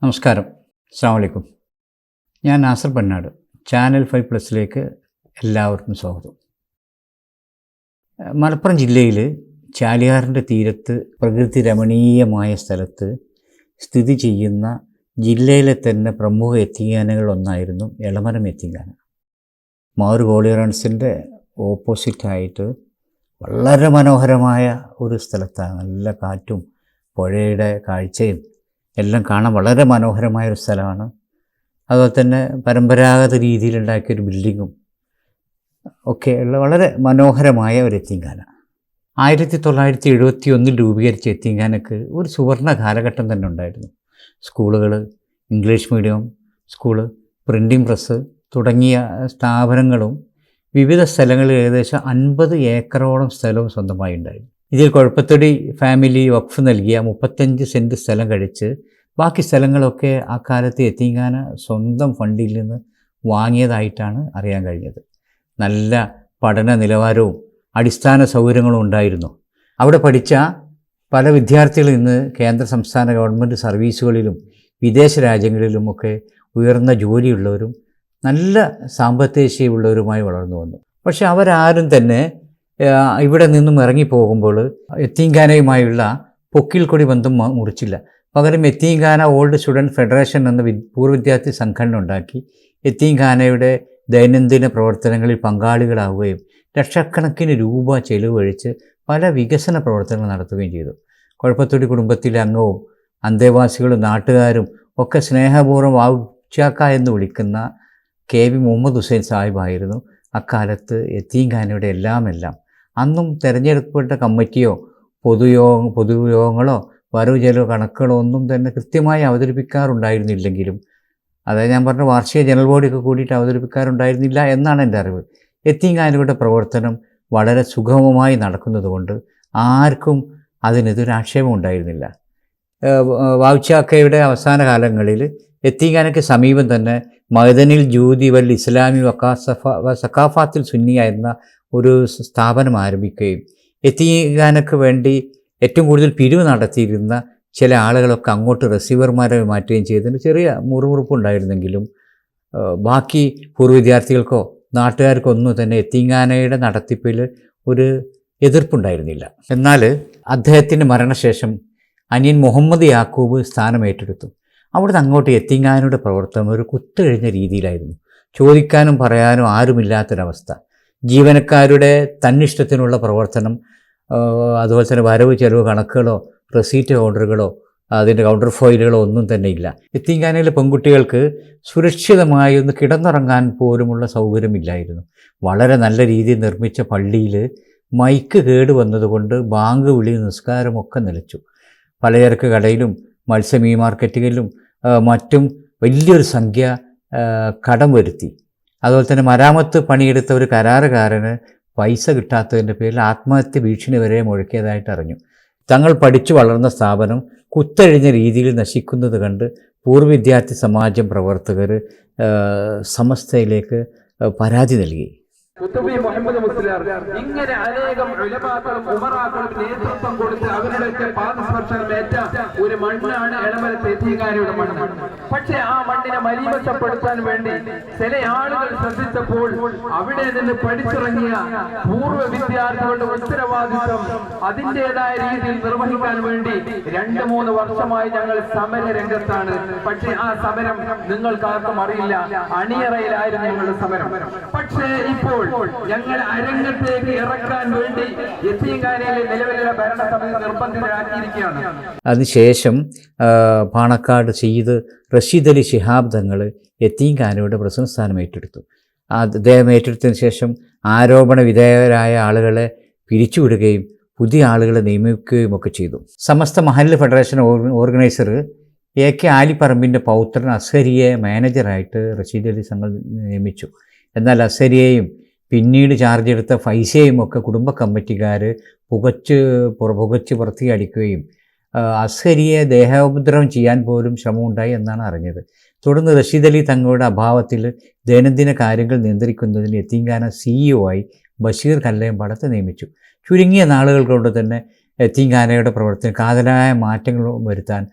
നമസ്കാരം. അസ്സലാമു അലൈക്കും. ഞാൻ നാസർ പന്നാട്. ചാനൽ 5+ലേക്ക് എല്ലാവർക്കും സ്വാഗതം. മലപ്പുറം ജില്ലയിൽ ചാലിയാറിൻ്റെ തീരത്ത് പ്രകൃതി രമണീയമായ സ്ഥലത്ത് സ്ഥിതി ചെയ്യുന്ന ജില്ലയിലെ തന്നെ പ്രമുഖ യത്തീംഖാനകളിലൊന്നായിരുന്നു എളമരം യത്തീംഖാന. മാവൂർ ഗോളിയറൺസിൻ്റെ ഓപ്പോസിറ്റായിട്ട് വളരെ മനോഹരമായ ഒരു സ്ഥലത്താണ്. നല്ല കാറ്റും പുഴയുടെ കാഴ്ചയും എല്ലാം കാണാൻ വളരെ മനോഹരമായൊരു സ്ഥലമാണ്. അതുപോലെ തന്നെ പരമ്പരാഗത രീതിയിലുണ്ടാക്കിയൊരു ബിൽഡിങ്ങും ഒക്കെ ഉള്ള വളരെ മനോഹരമായ ഒരു യത്തീംഖാന. 1971 രൂപീകരിച്ച യത്തീംഖാനക്ക് ഒരു സുവർണ കാലഘട്ടം തന്നെ ഉണ്ടായിരുന്നു. സ്കൂളുകൾ, English medium school, printing press തുടങ്ങിയ സ്ഥാപനങ്ങളും വിവിധ സ്ഥലങ്ങളിൽ ഏകദേശം 50 ഏക്കറോളം സ്ഥലവും സ്വന്തമായി ഉണ്ടായിരുന്നു. ഇതിൽ കൊഴപ്പത്തൊടി ഫാമിലി വഖഫ് നൽകിയ 35 സെൻറ്റ് സ്ഥലം കഴിച്ച് ബാക്കി സ്ഥലങ്ങളൊക്കെ ആ കാലത്ത് യത്തീംഖാന സ്വന്തം ഫണ്ടിൽ നിന്ന് വാങ്ങിയതായിട്ടാണ് അറിയാൻ കഴിഞ്ഞത്. നല്ല പഠന നിലവാരവും അടിസ്ഥാന സൗകര്യങ്ങളും ഉണ്ടായിരുന്നു. അവിടെ പഠിച്ച പല വിദ്യാർത്ഥികൾ ഇന്ന് കേന്ദ്ര സംസ്ഥാന ഗവൺമെൻറ് സർവീസുകളിലും വിദേശ രാജ്യങ്ങളിലുമൊക്കെ ഉയർന്ന ജോലിയുള്ളവരും നല്ല സാമ്പത്തിക ശേഷിയുള്ളവരുമായി വളർന്നു വന്നു. പക്ഷെ അവരാരും തന്നെ ഇവിടെ നിന്നും ഇറങ്ങിപ്പോകുമ്പോൾ യത്തീംഖാനയുമായുള്ള പൊക്കിൽ കൊടി ബന്ധം മുറിച്ചില്ല. പകരം യത്തീംഖാന ഓൾഡ് സ്റ്റുഡൻറ്റ് ഫെഡറേഷൻ എന്ന പൂർവ്വ വിദ്യാർത്ഥി സംഘടന ഉണ്ടാക്കി യത്തീംഖാനയുടെ ദൈനംദിന പ്രവർത്തനങ്ങളിൽ പങ്കാളികളാവുകയും ലക്ഷക്കണക്കിന് രൂപ ചെലവഴിച്ച് പല വികസന പ്രവർത്തനങ്ങൾ നടത്തുകയും ചെയ്തു. കൊഴപ്പത്തൊടി കുടുംബത്തിലെ അംഗവും അന്തേവാസികളും നാട്ടുകാരും ഒക്കെ സ്നേഹപൂർവ്വം വാവുച്ചാക്ക എന്ന് വിളിക്കുന്ന KV മുഹമ്മദ് ഹുസൈൻ സാഹിബായിരുന്നു അക്കാലത്ത് യത്തീംഖാനയുടെ എല്ലാം. അന്നും തിരഞ്ഞെടുക്കപ്പെട്ട കമ്മിറ്റിയോ പൊതുയോഗങ്ങളോ വരവ് ചെലവ് കണക്കുകളോ ഒന്നും തന്നെ കൃത്യമായി അവതരിപ്പിക്കാറുണ്ടായിരുന്നില്ലെങ്കിലും, അതായത് ഞാൻ പറഞ്ഞ വാർഷിക ജനറൽ ബോഡിയൊക്കെ കൂടിയിട്ട് അവതരിപ്പിക്കാറുണ്ടായിരുന്നില്ല എന്നാണ് എൻ്റെ അറിവ്. യത്തീംഖാനയുടെ പ്രവർത്തനം വളരെ സുഗമമായി നടക്കുന്നതുകൊണ്ട് ആർക്കും അതിനെതിരെ ആക്ഷേപം ഉണ്ടായിരുന്നില്ല. വാവുച്ചാക്കയുടെ അവസാന കാലങ്ങളിൽ യത്തീംഖാനയ്ക്ക് സമീപം തന്നെ മഅ്ദനിൽ ജൂദി വൽ ഇസ്ലാമി സഖാഫാത്തിൽ സുന്നിയ എന്ന ഒരു സ്ഥാപനം ആരംഭിക്കുകയും യത്തീംഖാനയ്ക്ക് വേണ്ടി ഏറ്റവും കൂടുതൽ പിരിവ് നടത്തിയിരുന്ന ചില ആളുകളൊക്കെ അങ്ങോട്ട് റിസീവർമാരെ മാറ്റുകയും ചെയ്തതിന് ചെറിയ മുറുമുറുപ്പുണ്ടായിരുന്നെങ്കിലും ബാക്കി പൂർവ്വ വിദ്യാർത്ഥികൾക്കോ നാട്ടുകാർക്കോ ഒന്നും തന്നെ യത്തീംഖാനയുടെ നടത്തിപ്പിൽ ഒരു എതിർപ്പുണ്ടായിരുന്നില്ല. എന്നാൽ അദ്ദേഹത്തിൻ്റെ മരണശേഷം അനിയൻ മുഹമ്മദ് യാക്കൂബ് സ്ഥാനം ഏറ്റെടുത്തു. അവിടുന്ന് അങ്ങോട്ട് യത്തീംഖാനയുടെ പ്രവർത്തനം ഒരു കുത്തുകഴിഞ്ഞ രീതിയിലായിരുന്നു. ചോദിക്കാനും പറയാനും ആരുമില്ലാത്തൊരവസ്ഥ. ജീവനക്കാരുടെ തന്നിഷ്ടത്തിനുള്ള പ്രവർത്തനം, അതുപോലെ തന്നെ വരവ് ചെലവ് കണക്കുകളോ റെസീറ്റ് കൗണ്ടറുകളോ അതിൻ്റെ കൗണ്ടർ ഫോയിലുകളോ ഒന്നും തന്നെ ഇല്ല. യത്തീംഖാനയിലെ പെൺകുട്ടികൾക്ക് സുരക്ഷിതമായി ഒന്ന് കിടന്നുറങ്ങാൻ പോലുമുള്ള സൗകര്യമില്ലായിരുന്നു. വളരെ നല്ല രീതിയിൽ നിർമ്മിച്ച പള്ളിയിൽ മൈക്ക് കേടുവന്നതുകൊണ്ട് ബാങ്ക് വിളി നിസ്കാരമൊക്കെ നിലച്ചു. പലചരക്ക് കടയിലും മത്സ്യമീൻ മാർക്കറ്റുകളിലും മറ്റും വലിയൊരു സംഖ്യ കടം വരുത്തി. അതുപോലെ തന്നെ മരാമത്ത് പണിയെടുത്ത ഒരു കരാറുകാരന് പൈസ കിട്ടാത്തതിൻ്റെ പേരിൽ ആത്മഹത്യ ഭീഷണി വരെ മുഴക്കിയതായിട്ട് അറിഞ്ഞു. തങ്ങൾ പഠിച്ചു വളർന്ന സ്ഥാപനം കുത്തഴിഞ്ഞ രീതിയിൽ നശിക്കുന്നത് കണ്ട് പൂർവ്വ വിദ്യാർത്ഥി സമാജം പ്രവർത്തകർ സമസ്തയിലേക്ക് പരാതി നൽകി. കുത്തുബി മുഹമ്മദ് മുസ്ലിയാർ ഇങ്ങനെ അനേകം ഉലമാക്കളും ഉമറാക്കളും നേതൃത്വം കൊടുത്ത് അവരുടെയൊക്കെ പാദസ്പർശനമേറ്റ ഒരു മണ്ണാണ് എളമരത്തെ യത്തീംഖാനയുടെ മണ്ണ്. പക്ഷെ ആ മണ്ണിനെ മലീമസപ്പെടുത്താൻ വേണ്ടി ചില ആളുകൾ ശ്രദ്ധിച്ചപ്പോൾ അവിടെ നിന്ന് പഠിച്ചിറങ്ങിയ പൂർവ്വ വിദ്യാർത്ഥികളുടെ ഉത്തരവാദിത്വം അതിൻ്റെതായ രീതിയിൽ നിർവഹിക്കാൻ വേണ്ടി 2-3 വർഷമായി ഞങ്ങൾ സമര രംഗത്താണ്. പക്ഷേ ആ സമരം നിങ്ങൾക്കാർക്കും അറിയില്ല. അണിയറയിലായിരുന്നു ഞങ്ങളുടെ സമരം. പക്ഷേ ഇപ്പോൾ ഞങ്ങൾ അരങ്ങത്തേക്ക് ഇറക്കാൻ വേണ്ടി യത്തീംഖാനയിലെ നിലവിലുള്ള ഭരണസമിതി നിർബന്ധിതരാക്കിയിരിക്കുകയാണ്. അതിനുശേഷം പാണക്കാട് സയ്യിദ് റഷീദ് അലി ശിഹാബ് തങ്ങൾ യത്തീംഖാനയുടെ പ്രസിഡന്റ് സ്ഥാനം ഏറ്റെടുത്തു. അദ്ദേഹം ഏറ്റെടുത്തതിന് ശേഷം ആരോപണ വിധേയരായ ആളുകളെ പിരിച്ചുവിടുകയും പുതിയ ആളുകളെ നിയമിക്കുകയും ഒക്കെ ചെയ്തു. Samastha Mahallu federation organiser AK ആലിപ്പറമ്പിൻ്റെ പൗത്രൻ അസ്ഹരിയെ മാനേജറായിട്ട് റഷീദ് അലി തങ്ങൾ നിയമിച്ചു. എന്നാൽ അസ്ഹരിയെയും പിന്നീട് ചാർജ് എടുത്ത ഫൈസയെയും ഒക്കെ കുടുംബ കമ്മിറ്റിക്കാർ പുകച്ച് പുറത്തിയടിക്കുകയും അസ്ഹരിയെ ദേഹോപദ്രവം ചെയ്യാൻ പോലും ശ്രമമുണ്ടായി എന്നാണ് അറിഞ്ഞത്. തുടർന്ന് റഷീദ് അലി തങ്ങളുടെ അഭാവത്തിൽ ദൈനംദിന കാര്യങ്ങൾ നിയന്ത്രിക്കുന്നതിന് യത്തീംഖാന CEO ആയി ബഷീർ കല്ലയമ്പാടത്തെ നിയമിച്ചു. ചുരുങ്ങിയ നാളുകൾ കൊണ്ട് തന്നെ യത്തീംഖാനയുടെ പ്രവർത്തനം കാതലായ മാറ്റങ്ങൾ വരുത്താൻ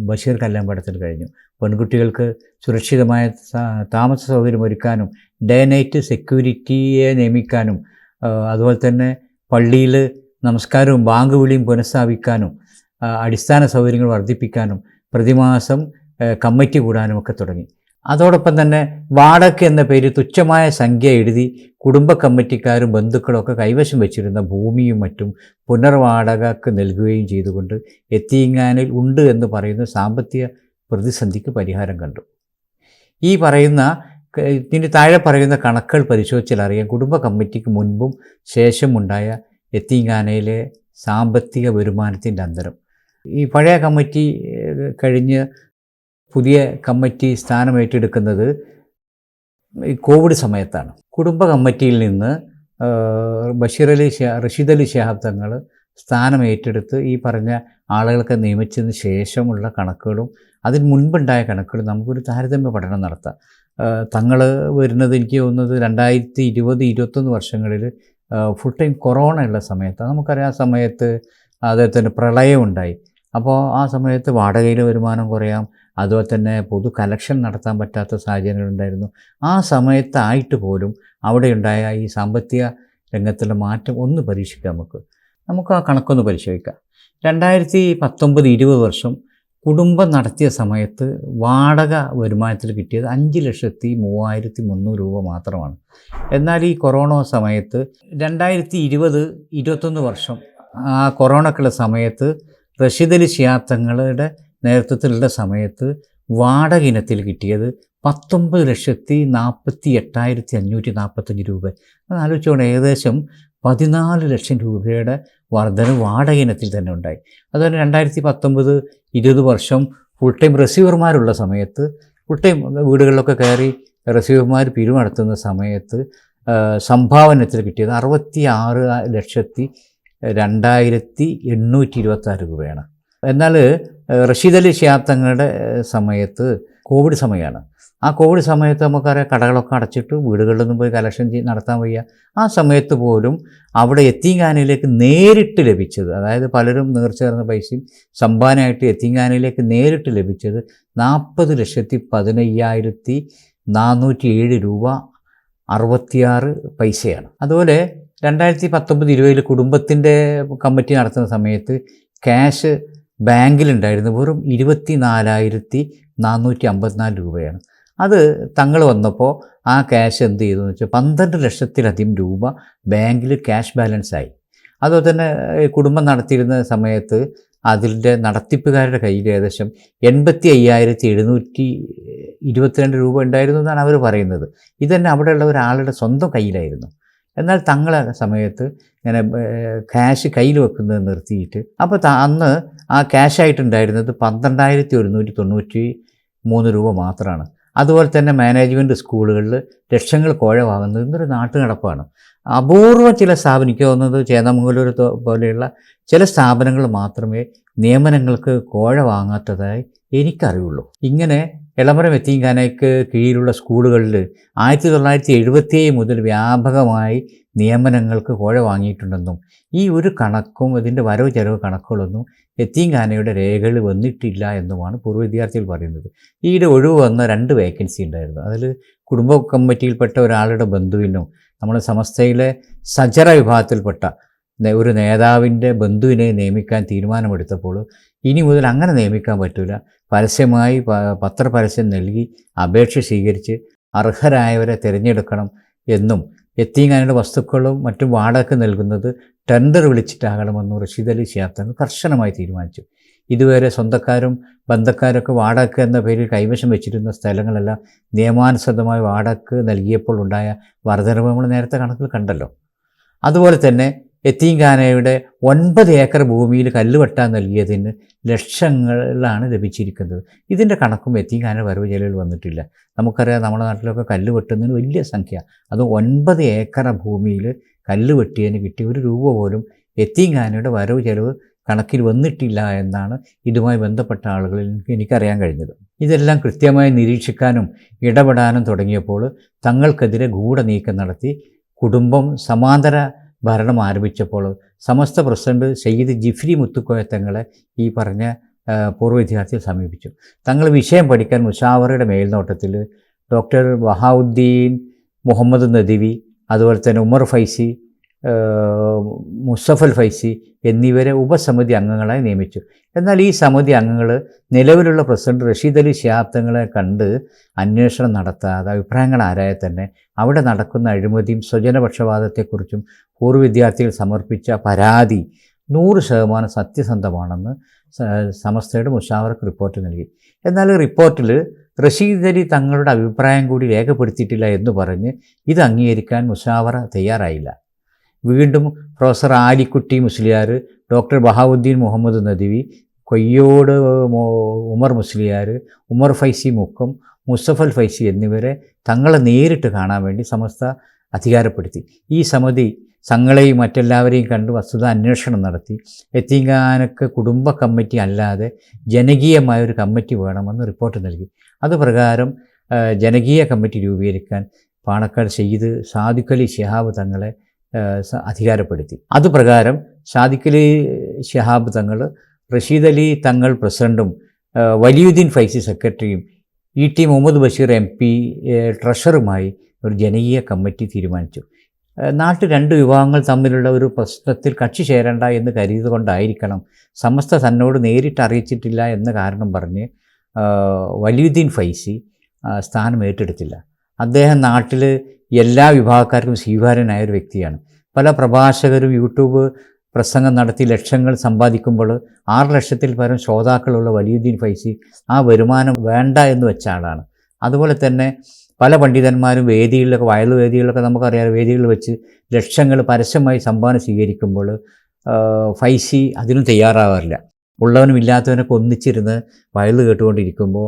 ബഷീർ കല്ലാമ്പടത്തിൽ കഴിഞ്ഞു. പെൺകുട്ടികൾക്ക് സുരക്ഷിതമായ താമസ സൗകര്യം ഒരുക്കാനും ഡേ നൈറ്റ് സെക്യൂരിറ്റിയെ നിയമിക്കാനും അതുപോലെ തന്നെ പള്ളിയിൽ നമസ്കാരവും ബാങ്ക് വിളിയും പുനഃസ്ഥാപിക്കാനും അടിസ്ഥാന സൗകര്യങ്ങൾ വർദ്ധിപ്പിക്കാനും പ്രതിമാസം കമ്മിറ്റി കൂടാനും ഒക്കെ തുടങ്ങി. അതോടൊപ്പം തന്നെ വാടക എന്ന പേര് തുച്ഛമായ സംഖ്യ എഴുതി കുടുംബ കമ്മിറ്റിക്കാരും ബന്ധുക്കളും ഒക്കെ കൈവശം വെച്ചിരുന്ന ഭൂമിയും മറ്റും പുനർവാടകക്ക് നൽകുകയും ചെയ്തുകൊണ്ട് യത്തീംഖാനയിൽ ഉണ്ട് എന്ന് പറയുന്ന സാമ്പത്തിക പ്രതിസന്ധിക്ക് പരിഹാരം കണ്ടു. ഇതിന് താഴെ പറയുന്ന കണക്കുകൾ പരിശോധിച്ചാൽ അറിയാം കുടുംബ കമ്മിറ്റിക്ക് മുൻപും ശേഷമുണ്ടായ യത്തീംഖാനയിലെ സാമ്പത്തിക വരുമാനത്തിൻ്റെ അന്തരം. ഈ പഴയ കമ്മിറ്റി കഴിഞ്ഞ് പുതിയ കമ്മിറ്റി സ്ഥാനം ഏറ്റെടുക്കുന്നത് കോവിഡ് സമയത്താണ്. കുടുംബ കമ്മിറ്റിയിൽ നിന്ന് റഷീദ് അലി ശിഹാബ് തങ്ങൾ സ്ഥാനം ഏറ്റെടുത്ത് ഈ പറഞ്ഞ ആളുകളൊക്കെ നിയമിച്ചതിന് ശേഷമുള്ള കണക്കുകളും അതിന് മുൻപുണ്ടായ കണക്കുകളും നമുക്കൊരു താരതമ്യ പഠനം നടത്താം. തങ്ങൾ വരുന്നത് എനിക്ക് തോന്നുന്നത് 2020-21 വർഷങ്ങളിൽ ഫുൾ ടൈം കൊറോണ ഉള്ള സമയത്താണ്. നമുക്കറിയാം ആ സമയത്ത് അദ്ദേഹത്തിന് പ്രളയം ഉണ്ടായി. അപ്പോൾ ആ സമയത്ത് വാടകയിലെ വരുമാനം കുറയാം, അതുപോലെ തന്നെ പൊതു കലക്ഷൻ നടത്താൻ പറ്റാത്ത സാഹചര്യങ്ങളുണ്ടായിരുന്നു. ആ സമയത്തായിട്ട് പോലും അവിടെയുണ്ടായ ഈ സാമ്പത്തിക രംഗത്തുള്ള മാറ്റം ഒന്ന് പരീക്ഷിക്കാം. നമുക്ക് ആ കണക്കൊന്ന് പരിശോധിക്കാം. 2019-20 വർഷം കുടുംബം നടത്തിയ സമയത്ത് വാടക വരുമാനത്തിൽ കിട്ടിയത് 5,03,300 രൂപ മാത്രമാണ്. എന്നാൽ ഈ കൊറോണ സമയത്ത് 2020-21 വർഷം ആ കൊറോണക്കുള്ള സമയത്ത് റഷീദ് അലി ശിഹാബ് തങ്ങളുടെ നേതൃത്വത്തിലുള്ള സമയത്ത് വാടക ഇനത്തിൽ കിട്ടിയത് 19,48,545 രൂപ. അത് ആലോചിച്ചോണ്ട് ഏകദേശം 14 ലക്ഷം രൂപയുടെ വർധന വാടക ഇനത്തിൽ തന്നെ ഉണ്ടായി. അതുപോലെ 2019-20 വർഷം ഫുൾ ടൈം റിസീവർമാരുള്ള സമയത്ത് ഫുൾ ടൈം വീടുകളിലൊക്കെ കയറി റിസീവർമാർ പിരിവ് നടത്തുന്ന സമയത്ത് സംഭാവനത്തിൽ കിട്ടിയത് 66,02,826 രൂപയാണ്. എന്നാൽ റഷീദ് അലി ശിഹാബ് തങ്ങളുടെ സമയത്ത് കോവിഡ് സമയമാണ്. ആ കോവിഡ് സമയത്ത് നമുക്കറിയാം കടകളൊക്കെ അടച്ചിട്ട് വീടുകളിലൊന്നും പോയി കലക്ഷൻ നടത്താൻ വയ്യ. ആ സമയത്ത് പോലും അവിടെ യത്തീംഖാനയിലേക്ക് നേരിട്ട് ലഭിച്ചത്, അതായത് പലരും നേർച്ച ചേർന്ന പൈസയും സംഭാവനയായിട്ട് യത്തീംഖാനയിലേക്ക് നേരിട്ട് ലഭിച്ചത് 40,15,407 രൂപ 66 പൈസയാണ്. അതുപോലെ 2019-20 കുടുംബത്തിൻ്റെ കമ്മിറ്റി നടത്തുന്ന സമയത്ത് ക്യാഷ് ബാങ്കിലുണ്ടായിരുന്നു വെറും 24,454 രൂപയാണ്. അത് തങ്ങൾ വന്നപ്പോൾ ആ ക്യാഷ് എന്ത് ചെയ്തു എന്ന് വെച്ചാൽ 12 ലക്ഷത്തിലധികം രൂപ ബാങ്കിൽ ക്യാഷ് ബാലൻസായി. അതുപോലെ തന്നെ കുടുംബം നടത്തിയിരുന്ന സമയത്ത് അതിൻ്റെ നടത്തിപ്പുകാരുടെ കയ്യിൽ ഏകദേശം 85,722 രൂപ ഉണ്ടായിരുന്നു എന്നാണ് അവർ പറയുന്നത്. ഇതന്നെ അവിടെയുള്ള ഒരാളുടെ സ്വന്തം കയ്യിലായിരുന്നു. എന്നാൽ തങ്ങളെ സമയത്ത് ഇങ്ങനെ ക്യാഷ് കയ്യിൽ വെക്കുന്നത് നിർത്തിയിട്ട് അപ്പോൾ അന്ന് ആ ക്യാഷായിട്ടുണ്ടായിരുന്നത് 12,193 രൂപ മാത്രമാണ്. അതുപോലെ തന്നെ മാനേജ്മെൻറ്റ് സ്കൂളുകളിൽ ലക്ഷങ്ങൾ കോഴ വാങ്ങുന്നത് ഇന്നൊരു നാട്ടുനടപ്പാണ്. അപൂർവം ചില സ്ഥാപനം, എനിക്ക് തോന്നുന്നത് ചേന്നമംഗലൂർ പോലെയുള്ള ചില സ്ഥാപനങ്ങൾ മാത്രമേ നിയമനങ്ങൾക്ക് കോഴ വാങ്ങാത്തതായി എനിക്കറിയുള്ളൂ. ഇങ്ങനെ എളമരം യത്തീംഖാനയ്ക്ക് കീഴിലുള്ള സ്കൂളുകളിൽ 1977 മുതൽ വ്യാപകമായി നിയമനങ്ങൾക്ക് കോഴ വാങ്ങിയിട്ടുണ്ടെന്നും ഈ ഒരു കണക്കും ഇതിൻ്റെ വരവ് ചെലവ് കണക്കുകളൊന്നും യത്തീംഖാനയുടെ രേഖകൾ വന്നിട്ടില്ല എന്നുമാണ് പൂർവ്വ വിദ്യാർത്ഥികൾ പറയുന്നത്. ഈയിടെ ഒഴിവ് വന്ന 2 വേക്കൻസി ഉണ്ടായിരുന്നു. അതിൽ കുടുംബ കമ്മിറ്റിയിൽപ്പെട്ട ഒരാളുടെ ബന്ധുവിനും നമ്മുടെ സമസ്തയിലെ സജറ വിഭാഗത്തിൽപ്പെട്ട ഒരു നേതാവിൻ്റെ ബന്ധുവിനെ നിയമിക്കാൻ തീരുമാനമെടുത്തപ്പോൾ ഇനി മുതൽ അങ്ങനെ നിയമിക്കാൻ പറ്റില്ല, പരസ്യമായി പത്രപരസ്യം നൽകി അപേക്ഷ സ്വീകരിച്ച് അർഹരായവരെ തിരഞ്ഞെടുക്കണം എന്നും യത്തീംഖാനയുടെ വസ്തുക്കളും മറ്റും വാടക നൽകുന്നത് ടെൻഡർ വിളിച്ചിട്ടാകണമെന്നും റഷീദ് അലി ശിഹാബ് തങ്ങൾ കർശനമായി തീരുമാനിച്ചു. ഇതുവരെ സ്വന്തക്കാരും ബന്ധക്കാരൊക്കെ വാടക എന്ന പേരിൽ കൈവശം വെച്ചിരുന്ന സ്ഥലങ്ങളെല്ലാം നിയമാനുസൃതമായി വാടക നൽകിയപ്പോൾ ഉണ്ടായ വർധനവ് നമ്മൾ നേരത്തെ കണക്കിൽ കണ്ടല്ലോ. അതുപോലെ തന്നെ യത്തീംഖാനയുടെ 9 ഏക്കർ ഭൂമിയിൽ കല്ലുവെട്ടാൻ നൽകിയതിന് ലക്ഷങ്ങളാണ് ലഭിച്ചിരിക്കുന്നത്. ഇതിൻ്റെ കണക്കും യത്തീംഖാന വരവ് ചെലവിൽ വന്നിട്ടില്ല. നമുക്കറിയാം നമ്മുടെ നാട്ടിലൊക്കെ കല്ല് വെട്ടുന്നതിന് വലിയ സംഖ്യ, അത് 9 ഏക്കർ ഭൂമിയിൽ കല്ല് വെട്ടിയതിന് കിട്ടിയ 1 രൂപ പോലും യത്തീംഖാനയുടെ വരവ് ചെലവ് കണക്കിൽ വന്നിട്ടില്ല എന്നാണ് ഇതുമായി ബന്ധപ്പെട്ട ആളുകളിൽ എനിക്കറിയാൻ കഴിഞ്ഞത്. ഇതെല്ലാം കൃത്യമായി നിരീക്ഷിക്കാനും ഇടപെടാനും തുടങ്ങിയപ്പോൾ തങ്ങൾക്കെതിരെ ഗൂഢനീക്കം നടത്തി കുടുംബം സമാന്തര ഭരണം ആരംഭിച്ചപ്പോൾ സമസ്ത പ്രസിഡന്റ് സയ്യിദ് ജിഫ്രി മുത്തുക്കോയ തങ്ങളെ ഈ പറഞ്ഞ പൂർവ്വ വിദ്യാർത്ഥികൾ സമീപിച്ചു. തങ്ങൾ വിഷയം പഠിക്കാൻ മുഷാവറയുടെ മേൽനോട്ടത്തിൽ ഡോക്ടർ ബഹാവുദ്ദീൻ മുഹമ്മദ് നദിവി, അതുപോലെ തന്നെ ഉമർ ഫൈസി, മുസഫൽ ഫൈസി എന്നിവരെ ഉപസമിതി അംഗങ്ങളായി നിയമിച്ചു. എന്നാൽ ഈ സമിതി അംഗങ്ങൾ നിലവിലുള്ള പ്രസിഡന്റ് റഷീദ് അലി ശിഹാബ് തങ്ങളെ കണ്ട് അന്വേഷണം നടത്താതെ അഭിപ്രായങ്ങൾ ആരായ തന്നെ അവിടെ നടക്കുന്ന അഴിമതിയും സ്വജനപക്ഷപാതത്തെക്കുറിച്ചും പൂർവ്വ വിദ്യാർത്ഥികൾ സമർപ്പിച്ച പരാതി 100% സത്യസന്ധമാണെന്ന് സമസ്തയുടെ മുഷാവറക്ക് റിപ്പോർട്ട് നൽകി. എന്നാൽ റിപ്പോർട്ടിൽ റഷീദ് അലി തങ്ങളുടെ അഭിപ്രായം കൂടി രേഖപ്പെടുത്തിയിട്ടില്ല എന്ന് പറഞ്ഞ് ഇത് അംഗീകരിക്കാൻ മുഷാവറ തയ്യാറായില്ല. വീണ്ടും പ്രൊഫസർ ആലിക്കുട്ടി മുസ്ലിയാർ, ഡോക്ടർ ബഹാവുദ്ദീൻ മുഹമ്മദ് നദിവി, കൊയ്യോട് ഉമർ മുസ്ലിയാർ, ഉമർ ഫൈസി മുക്കം, മുസഫൽ ഫൈസി എന്നിവരെ തങ്ങളെ നേരിട്ട് കാണാൻ വേണ്ടി സമസ്ത അധികാരപ്പെടുത്തി. ഈ സമിതി തങ്ങളെയും മറ്റെല്ലാവരെയും കണ്ട് വസ്തുത അന്വേഷണം നടത്തി യതീംഖാനക്ക് കുടുംബ കമ്മിറ്റി അല്ലാതെ ജനകീയമായൊരു കമ്മിറ്റി വേണമെന്ന് റിപ്പോർട്ട് നൽകി. അതുപ്രകാരം ജനകീയ കമ്മിറ്റി രൂപീകരിക്കാൻ പാണക്കാട് സയ്യിദ് സാദിഖ് അലി ശിഹാബ് തങ്ങളെ അധികാരപ്പെടുത്തി. അതുപ്രകാരം സാദിഖ് അലി ശിഹാബ് തങ്ങൾ, റഷീദ് അലി തങ്ങൾ പ്രസിഡൻറ്റും വലിയുദ്ദീൻ ഫൈസി സെക്രട്ടറിയും ET മുഹമ്മദ് ബഷീർ MP ട്രഷറുമായി ഒരു ജനകീയ കമ്മിറ്റി തീരുമാനിച്ചു. നാട്ടിൽ 2 വിഭാഗങ്ങൾ തമ്മിലുള്ള ഒരു പ്രശ്നത്തിൽ കക്ഷി ചേരേണ്ട എന്ന് കരുതിയതുകൊണ്ടായിരിക്കണം സമസ്ത തന്നോട് നേരിട്ട് അറിയിച്ചിട്ടില്ല എന്ന കാരണം പറഞ്ഞ് വലിയുദ്ദീൻ ഫൈസി സ്ഥാനം ഏറ്റെടുത്തില്ല. അദ്ദേഹം നാട്ടിൽ എല്ലാ വിഭാഗക്കാർക്കും സ്വീകാര്യനായ ഒരു വ്യക്തിയാണ്. പല പ്രഭാഷകരും യൂട്യൂബ് പ്രസംഗം നടത്തി ലക്ഷങ്ങൾ സമ്പാദിക്കുമ്പോൾ 6 ലക്ഷത്തിൽ പരം ശ്രോതാക്കളുള്ള വലിയുദ്ദീൻ ഫൈസി ആ വരുമാനം വേണ്ട എന്ന് വെച്ച ആളാണ്. അതുപോലെ തന്നെ പല പണ്ഡിതന്മാരും വേദികളിലൊക്കെ, വയൽ വേദികളിലൊക്കെ നമുക്കറിയാം, വേദികളിൽ വെച്ച് ലക്ഷങ്ങൾ പരസ്യമായി സംഭാവന സ്വീകരിക്കുമ്പോൾ ഫൈസി അതിനും തയ്യാറാവാറില്ല. ഉള്ളവനും ഇല്ലാത്തവനൊക്കെ ഒന്നിച്ചിരുന്ന് വയൽ കേട്ടുകൊണ്ടിരിക്കുമ്പോൾ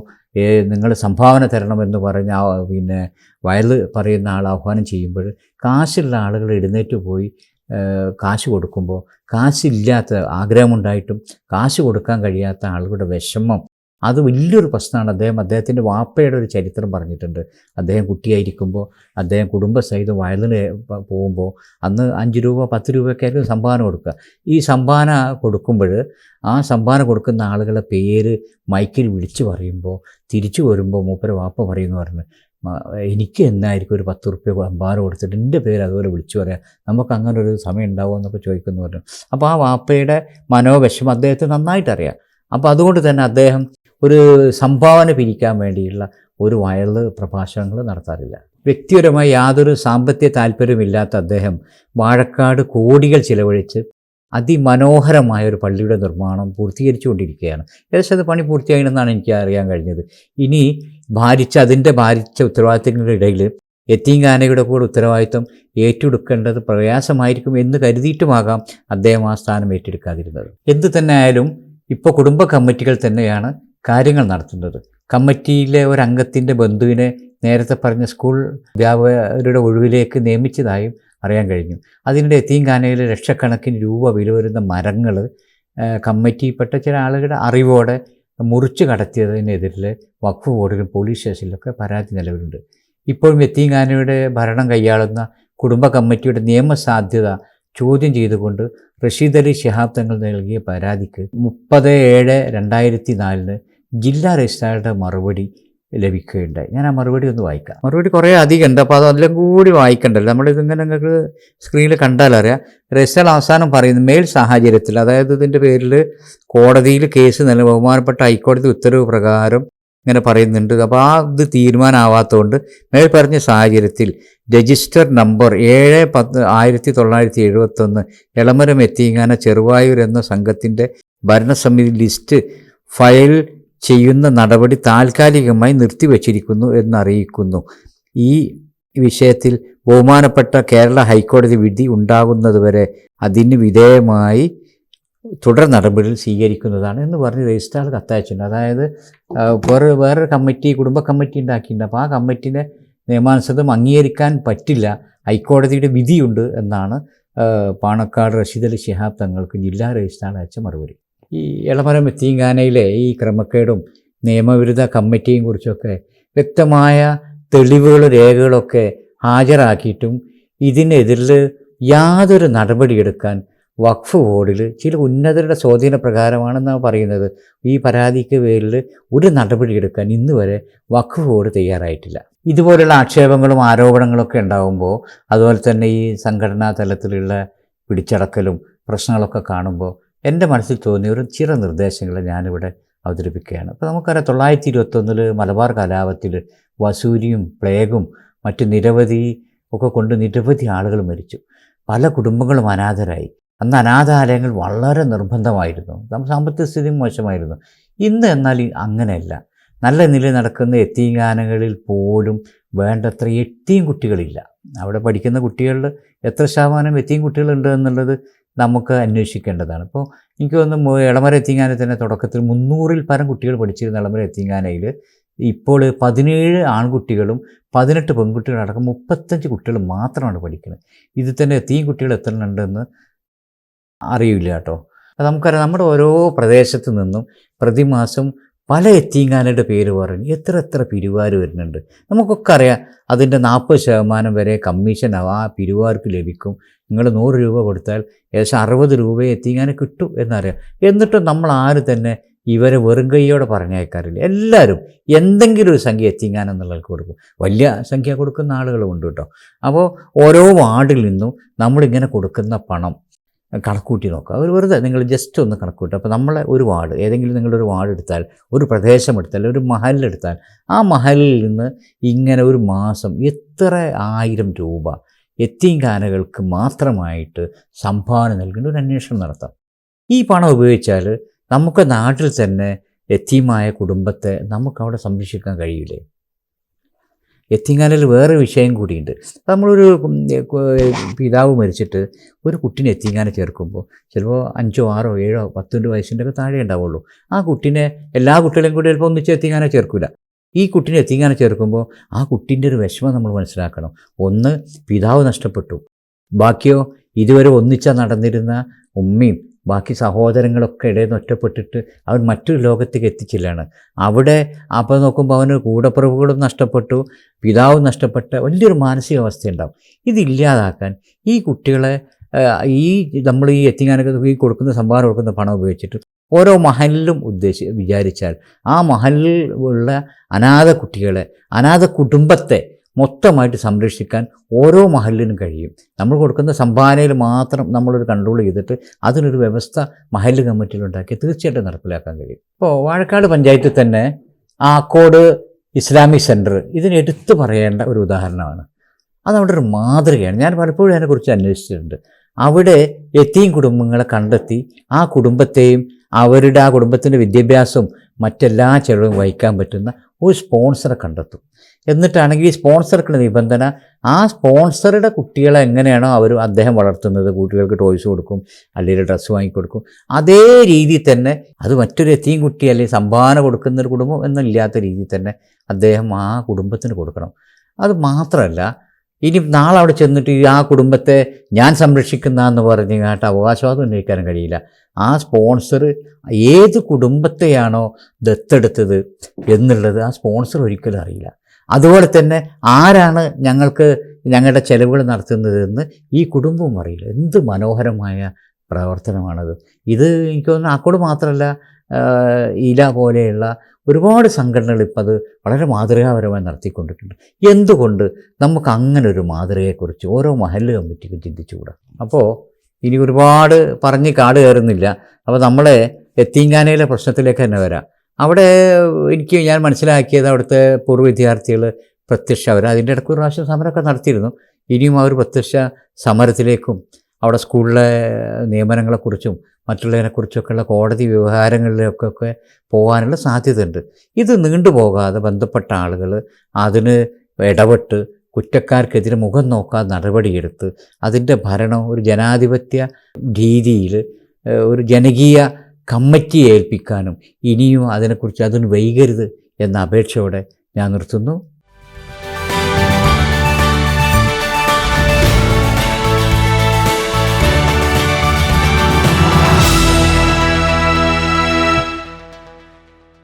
നിങ്ങൾ സംഭാവന തരണമെന്ന് പറഞ്ഞ് പിന്നെ വയൽ പറയുന്ന ആൾ ആഹ്വാനം ചെയ്യുമ്പോൾ കാശുള്ള ആളുകൾ എഴുന്നേറ്റ് പോയി കാശ് കൊടുക്കുമ്പോൾ കാശില്ലാത്ത, ആഗ്രഹമുണ്ടായിട്ടും കാശ് കൊടുക്കാൻ കഴിയാത്ത ആളുകളുടെ വിഷമം, അത് വലിയൊരു പ്രശ്നമാണ്. അദ്ദേഹത്തിൻ്റെ വാപ്പയുടെ ഒരു ചരിത്രം പറഞ്ഞിട്ടുണ്ട്. അദ്ദേഹം കുട്ടിയായിരിക്കുമ്പോൾ അദ്ദേഹം കുടുംബസഹിതം വയലിന് പോകുമ്പോൾ അന്ന് 5 രൂപ 10 രൂപയൊക്കെ ആയിരിക്കും സംഭാവന കൊടുക്കുക. ഈ സംഭാവന കൊടുക്കുമ്പോൾ ആ സംഭാവന കൊടുക്കുന്ന ആളുകളെ പേര് മൈക്കിൽ വിളിച്ചു പറയുമ്പോൾ തിരിച്ചു വരുമ്പോൾ മൂപ്പര വാപ്പ പറയുന്നു പറഞ്ഞ്, എനിക്ക് എന്നായിരിക്കും ഒരു 10 റുപ്യ സംഭാവന കൊടുത്തിട്ട് എൻ്റെ പേര് അതുപോലെ വിളിച്ചു പറയാം, നമുക്ക് അങ്ങനെ ഒരു സമയം ഉണ്ടാവുമോ എന്നൊക്കെ ചോദിക്കുന്നു പറഞ്ഞു. അപ്പോൾ ആ വാപ്പയുടെ മനോവിഷമം അദ്ദേഹത്തെ നന്നായിട്ടറിയാം. അപ്പോൾ അതുകൊണ്ട് തന്നെ അദ്ദേഹം ഒരു സംഭാവന പിരിക്കാൻ വേണ്ടിയുള്ള ഒരു വയൽ പ്രഭാഷണങ്ങൾ നടത്താറില്ല. വ്യക്തിപരമായി യാതൊരു സാമ്പത്തിക താല്പര്യമില്ലാത്ത അദ്ദേഹം വാഴക്കാട് കോടികൾ ചിലവഴിച്ച് അതിമനോഹരമായ ഒരു പള്ളിയുടെ നിർമ്മാണം പൂർത്തീകരിച്ചുകൊണ്ടിരിക്കുകയാണ്. ഏകദേശം അത് പണി പൂർത്തിയായെന്നാണ് എനിക്ക് അറിയാൻ കഴിഞ്ഞത്. ഇനി അതിൻ്റെ ഭാരിച്ച ഉത്തരവാദിത്തങ്ങളുടെ ഇടയിൽ യതീംഖാനയുടെ കൂടെ ഉത്തരവാദിത്വം ഏറ്റെടുക്കേണ്ടത് പ്രയാസമായിരിക്കും എന്ന് കരുതിയിട്ടുമാകാം അദ്ദേഹം ആ സ്ഥാനം ഏറ്റെടുക്കാതിരുന്നത്. എന്തു തന്നെ ആയാലും ഇപ്പോൾ കുടുംബ കമ്മിറ്റികൾ തന്നെയാണ് കാര്യങ്ങൾ നടത്തുന്നത്. കമ്മിറ്റിയിലെ ഒരംഗത്തിൻ്റെ ബന്ധുവിനെ നേരത്തെ പറഞ്ഞ സ്കൂൾ അധ്യാപകരുടെ ഒഴിവിലേക്ക് നിയമിച്ചതായും അറിയാൻ കഴിഞ്ഞു. അതിനിടെ യതീംഖാനയിലെ ലക്ഷക്കണക്കിന് രൂപ വില വരുന്ന മരങ്ങൾ കമ്മിറ്റിയിൽപ്പെട്ട ചില ആളുകളുടെ അറിവോടെ മുറിച്ച് കടത്തിയതിനെതിരെ വഖഫ് ബോർഡിലും പോലീസ് സ്റ്റേഷനിലൊക്കെ പരാതി നിലവിലുണ്ട്. ഇപ്പോഴും യതീംഖാനയുടെ ഭരണം കൈയാളുന്ന കുടുംബ കമ്മിറ്റിയുടെ നിയമസാധ്യത ചോദ്യം ചെയ്തുകൊണ്ട് റഷീദ് അലി ശിഹാബ് തങ്ങൾ നൽകിയ പരാതിക്ക് 30/7/2004 ജില്ലാ രജിസ്ട്രാറുടെ മറുപടി ലഭിക്കുകയുണ്ടായി. ഞാൻ ആ മറുപടി ഒന്ന് വായിക്കാം. മറുപടി കുറേ അധികം ഉണ്ട്, അപ്പോൾ അതെല്ലാം കൂടി വായിക്കണ്ടല്ലോ. നമ്മളിതിങ്ങനെ നിങ്ങൾക്ക് സ്ക്രീനിൽ കണ്ടാലറിയാം. രജിസ്ട്രാർ അവസാനം പറയുന്നത്, മേൽ സാഹചര്യത്തിൽ, അതായത് ഇതിൻ്റെ പേരിൽ കോടതിയിൽ കേസ് ബഹുമാനപ്പെട്ട ഹൈക്കോടതി ഉത്തരവ് പ്രകാരം ഇങ്ങനെ പറയുന്നുണ്ട്. അപ്പോൾ ആ ഇത് തീരുമാനമാവാത്തതുകൊണ്ട് മേൽ പറഞ്ഞ സാഹചര്യത്തിൽ രജിസ്റ്റർ നമ്പർ 7/10/1971 എളമരം യതീംഖാന ചെറുവായൂർ എന്ന സംഘത്തിൻ്റെ ഭരണസമിതി ലിസ്റ്റ് ഫയൽ ചെയ്യുന്ന നടപടി താൽക്കാലികമായി നിർത്തിവച്ചിരിക്കുന്നു എന്നറിയിക്കുന്നു. ഈ വിഷയത്തിൽ ബഹുമാനപ്പെട്ട കേരള ഹൈക്കോടതി വിധി ഉണ്ടാകുന്നതുവരെ അതിന് വിധേയമായി തുടർ നടപടികൾ സ്വീകരിക്കുന്നതാണ് എന്ന് പറഞ്ഞ് രജിസ്ട്രാർ കത്തയച്ചിട്ടുണ്ട്. അതായത് വേറൊരു കമ്മിറ്റി, കുടുംബ കമ്മിറ്റി ഉണ്ടാക്കിയിട്ടുണ്ട്. അപ്പോൾ ആ കമ്മിറ്റിനെ നിയമാനുസൃതം അംഗീകരിക്കാൻ പറ്റില്ല, ഹൈക്കോടതിയുടെ വിധിയുണ്ട് എന്നാണ് പാണക്കാട് റഷീദ് അലി ശിഹാബ് തങ്ങൾക്ക് ജില്ലാ രജിസ്ട്രാർ അയച്ച മറുപടി. ഈ എളമരം യതീംഖാനയിലെ ഈ ക്രമക്കേടും നിയമവിരുദ്ധ കമ്മിറ്റിയും കുറിച്ചൊക്കെ വ്യക്തമായ തെളിവുകളും രേഖകളൊക്കെ ഹാജരാക്കിയിട്ടും ഇതിനെതിരിൽ യാതൊരു നടപടിയെടുക്കാൻ വഖഫ് ബോർഡിൽ ചില ഉന്നതരുടെ സ്വാധീന പ്രകാരമാണെന്നാണ് പറയുന്നത് ഈ പരാതിക്ക് പേരിൽ ഒരു നടപടിയെടുക്കാൻ ഇന്ന് വരെ വഖഫ് ബോർഡ് തയ്യാറായിട്ടില്ല. ഇതുപോലുള്ള ആക്ഷേപങ്ങളും ആരോപണങ്ങളൊക്കെ ഉണ്ടാകുമ്പോൾ, അതുപോലെ തന്നെ ഈ സംഘടനാ തലത്തിലുള്ള പിടിച്ചടക്കലും പ്രശ്നങ്ങളൊക്കെ കാണുമ്പോൾ എൻ്റെ മനസ്സിൽ തോന്നിയ ഒരു ചില നിർദ്ദേശങ്ങൾ ഞാനിവിടെ അവതരിപ്പിക്കുകയാണ്. അപ്പോൾ നമുക്കറിയാം 1921 മലബാർ കലാപത്തിൽ വസൂരിയും പ്ലേഗും മറ്റ് നിരവധി ഒക്കെ കൊണ്ട് നിരവധി ആളുകൾ മരിച്ചു. പല കുടുംബങ്ങളും അനാഥരായി. അന്ന് അനാഥാലയങ്ങൾ വളരെ നിർബന്ധമായിരുന്നു. നമ്മുടെ സാമ്പത്തിക സ്ഥിതി മോശമായിരുന്നു. ഇന്ന് എന്നാൽ അങ്ങനെയല്ല. നല്ല നിലയിൽ നടക്കുന്ന യത്തീംഖാനകളിൽ പോലും വേണ്ടത്ര യത്തീം കുട്ടികളില്ല. അവിടെ പഠിക്കുന്ന കുട്ടികളിൽ എത്ര ശതമാനം യത്തീം കുട്ടികളുണ്ട് എന്നുള്ളത് നമുക്ക് അന്വേഷിക്കേണ്ടതാണ്. ഇപ്പോൾ എനിക്ക് തോന്നുന്നു എളമര യത്തീംഖാനയിൽ തന്നെ തുടക്കത്തിൽ 300-ൽ പരം കുട്ടികൾ പഠിച്ചിരുന്ന എളമര യത്തീംഖാനയിൽ ഇപ്പോൾ 17 ആൺകുട്ടികളും 18 പെൺകുട്ടികളടക്കം 35 കുട്ടികൾ മാത്രമാണ് പഠിക്കുന്നത്. ഇതിൽ തന്നെ യത്തീം കുട്ടികൾ എത്ര ഉണ്ടെന്ന് അറിയില്ല കേട്ടോ. അത് നമുക്കറിയാം, നമ്മുടെ ഓരോ പ്രദേശത്തു നിന്നും പ്രതിമാസം പല യത്തീംഖാനയുടെ പേര് പറഞ്ഞ് എത്ര പിരിവാർ വരുന്നുണ്ട്. നമുക്കൊക്കെ അറിയാം അതിൻ്റെ 40% വരെ കമ്മീഷൻ ആ പിരിവാർക്ക് ലഭിക്കും. നിങ്ങൾ 100 രൂപ കൊടുത്താൽ ഏകദേശം 60 രൂപ യത്തീംഖാന കിട്ടും എന്നറിയാം. എന്നിട്ടും നമ്മൾ ആരും തന്നെ ഇവരെ വെറും കൈയോടെ പറഞ്ഞേക്കാറില്ല. എല്ലാവരും എന്തെങ്കിലും ഒരു സംഖ്യ യത്തീംഖാന എന്നുള്ളവർക്ക് കൊടുക്കും. വലിയ സംഖ്യ കൊടുക്കുന്ന ആളുകളുമുണ്ട് കേട്ടോ. അപ്പോൾ ഓരോ വാർഡിൽ നിന്നും നമ്മളിങ്ങനെ കൊടുക്കുന്ന പണം കണക്കൂട്ടി നോക്കുക. ഒരു വെറുതെ നിങ്ങൾ ജസ്റ്റ് ഒന്ന് കണക്കൂട്ടുക. അപ്പോൾ നമ്മളെ ഒരു വാർഡ്, ഏതെങ്കിലും നിങ്ങളൊരു വാർഡ് എടുത്താൽ, ഒരു പ്രദേശം എടുത്താൽ, ഒരു മഹലെടുത്താൽ, ആ മഹലിൽ നിന്ന് ഇങ്ങനെ ഒരു മാസം എത്ര 1000 രൂപ യത്തീംഖാനകൾക്ക് മാത്രമായിട്ട് സംഭാവന നൽകുന്ന ഒരു അന്വേഷണം നടത്താം. ഈ പണം ഉപയോഗിച്ചാൽ നമുക്ക് നാട്ടിൽ തന്നെ യത്തീമായ കുടുംബത്തെ നമുക്കവിടെ സംരക്ഷിക്കാൻ കഴിയില്ലേ? യത്തീംഖാനയിൽ വേറെ വിഷയം കൂടിയുണ്ട്. നമ്മളൊരു പിതാവ് മരിച്ചിട്ട് ഒരു കുട്ടീനെ യത്തീംഖാന ചേർക്കുമ്പോൾ ചിലപ്പോൾ 5, 6, 7, 10 വയസ്സിൻ്റെ ഒക്കെ താഴെ ഉണ്ടാവുള്ളൂ. ആ കുട്ടീനെ എല്ലാ കുട്ടികളെയും കൂടി ചിലപ്പോൾ ഒന്നിച്ച് യത്തീംഖാന ചേർക്കില്ല. ഈ കുട്ടീനെ യത്തീംഖാന ചേർക്കുമ്പോൾ ആ കുട്ടീൻ്റെ ഒരു വിഷമം നമ്മൾ മനസ്സിലാക്കണം. ഒന്ന്, പിതാവ് നഷ്ടപ്പെട്ടു. ബാക്കിയോ ഇതുവരെ ഒന്നിച്ചാൽ നടന്നിരുന്ന ഉമ്മയും ബാക്കി സഹോദരങ്ങളൊക്കെ ഇടയിൽ നിന്ന് ഒറ്റപ്പെട്ടിട്ട് അവൻ മറ്റൊരു ലോകത്തേക്ക് എത്തിച്ചില്ലാണ്. അവിടെ അപ്പോൾ നോക്കുമ്പോൾ അവന് കൂടപ്പിറവുകളും നഷ്ടപ്പെട്ടു, പിതാവും നഷ്ടപ്പെട്ട വലിയൊരു മാനസികാവസ്ഥയുണ്ടാവും. ഇതില്ലാതാക്കാൻ ഈ കുട്ടികളെ നമ്മൾ ഈ യത്തീംഖാനക്ക് ഈ കൊടുക്കുന്ന സംഭാവന കൊടുക്കുന്ന പണം ഉപയോഗിച്ചിട്ട് ഓരോ മഹലിലും വിചാരിച്ചാൽ ആ മഹലിൽ ഉള്ള അനാഥ കുട്ടികളെ, അനാഥ കുടുംബത്തെ മൊത്തമായിട്ട് സംരക്ഷിക്കാൻ ഓരോ മഹലിനും കഴിയും. നമ്മൾ കൊടുക്കുന്ന സംഭാവനയിൽ മാത്രം നമ്മളൊരു കൺട്രോൾ ചെയ്തിട്ട് അതിനൊരു വ്യവസ്ഥ മഹല്ല് കമ്മിറ്റിയിലുണ്ടാക്കി തീർച്ചയായിട്ടും നടപ്പിലാക്കാൻ കഴിയും. ഇപ്പോൾ വാഴക്കാട് പഞ്ചായത്തിൽ തന്നെ ആക്കോട് ഇസ്ലാമിക് സെൻറ്റർ ഇതിന് എടുത്തു പറയേണ്ട ഒരു ഉദാഹരണമാണ്. അത് അവിടെ ഒരു മാതൃകയാണ്. ഞാൻ പലപ്പോഴും അതിനെക്കുറിച്ച് അന്വേഷിച്ചിട്ടുണ്ട്. അവിടെ യത്തീം കുടുംബങ്ങളെ കണ്ടെത്തി ആ കുടുംബത്തെയും അവരുടെ ആ കുടുംബത്തിൻ്റെ വിദ്യാഭ്യാസവും മറ്റെല്ലാ ചെലവും വഹിക്കാൻ പറ്റുന്ന ഒരു സ്പോൺസറെ കണ്ടെത്തും. എന്നിട്ടാണെങ്കിൽ ഈ സ്പോൺസർക്കുള്ള നിബന്ധന, ആ സ്പോൺസറുടെ കുട്ടികളെ എങ്ങനെയാണോ അദ്ദേഹം വളർത്തുന്നത്, കുട്ടികൾക്ക് ടോയ്സ് കൊടുക്കും, അല്ലെങ്കിൽ ഡ്രസ്സ് വാങ്ങിക്കൊടുക്കും, അതേ രീതിയിൽ തന്നെ അത് മറ്റൊരു യത്തീം കുട്ടി അല്ലെങ്കിൽ സംഭാവന കൊടുക്കുന്നൊരു കുടുംബം എന്നില്ലാത്ത രീതിയിൽ തന്നെ അദ്ദേഹം ആ കുടുംബത്തിന് കൊടുക്കണം. അത് മാത്രമല്ല, ഇനി നാളെ അവിടെ ചെന്നിട്ട് ആ കുടുംബത്തെ ഞാൻ സംരക്ഷിക്കുന്ന എന്ന് പറഞ്ഞ് കേട്ട് അവകാശവാദം ഉന്നയിക്കാനും കഴിയില്ല. ആ സ്പോൺസർ ഏത് കുടുംബത്തെയാണോ ദത്തെടുത്തത് എന്നുള്ളത് ആ സ്പോൺസർ ഒരിക്കലും അറിയില്ല. അതുപോലെ തന്നെ ആരാണ് ഞങ്ങളുടെ ചെലവുകൾ നടത്തുന്നതെന്ന് ഈ കുടുംബവും അറിയില്ല. എന്ത് മനോഹരമായ പ്രവർത്തനമാണത്. ഇത് എനിക്ക് തോന്നുന്നു ആക്കോട് മാത്രമല്ല, ഇല പോലെയുള്ള ഒരുപാട് സംഘടനകൾ ഇപ്പം അത് വളരെ മാതൃകാപരമായി നടത്തിക്കൊണ്ടിട്ടുണ്ട്. എന്തുകൊണ്ട് നമുക്ക് അങ്ങനെ ഒരു മാതൃകയെക്കുറിച്ച് ഓരോ മഹല്ല് കമ്മിറ്റിക്കും ചിന്തിച്ചുകൂടാ? അപ്പോൾ ഇനി ഒരുപാട് പറഞ്ഞ് കാട് കയറുന്നില്ല. അപ്പോൾ നമ്മളെ യത്തീംഖാനയിലെ പ്രശ്നത്തിലേക്ക് തന്നെ വരാം. അവിടെ ഞാൻ മനസ്സിലാക്കിയത് അവിടുത്തെ പൂർവ്വ വിദ്യാർത്ഥികൾ അവർ അതിൻ്റെ ഇടയ്ക്ക് ഒരു പ്രാവശ്യം സമരമൊക്കെ നടത്തിയിരുന്നു. ഇനിയും അവർ പ്രത്യക്ഷ സമരത്തിലേക്കും അവിടെ സ്കൂളിലെ നിയമനങ്ങളെക്കുറിച്ചും മറ്റുള്ളതിനെക്കുറിച്ചൊക്കെയുള്ള കോടതി വ്യവഹാരങ്ങളിലേക്കൊക്കെ പോകാനുള്ള സാധ്യതയുണ്ട്. ഇത് നീണ്ടുപോകാതെ ബന്ധപ്പെട്ട ആളുകൾ അതിന് ഇടപെട്ട് കുറ്റക്കാർക്കെതിരെ മുഖം നോക്കാതെ നടപടിയെടുത്ത് അതിൻ്റെ ഭരണം ഒരു ജനാധിപത്യ രീതിയിൽ ഒരു ജനകീയ കമ്മിറ്റിയെ ഏൽപ്പിക്കാനും ഇനിയും അതിനെക്കുറിച്ച് അതിന് വൈകരുത് എന്ന അപേക്ഷയോടെ ഞാൻ നിർത്തുന്നു.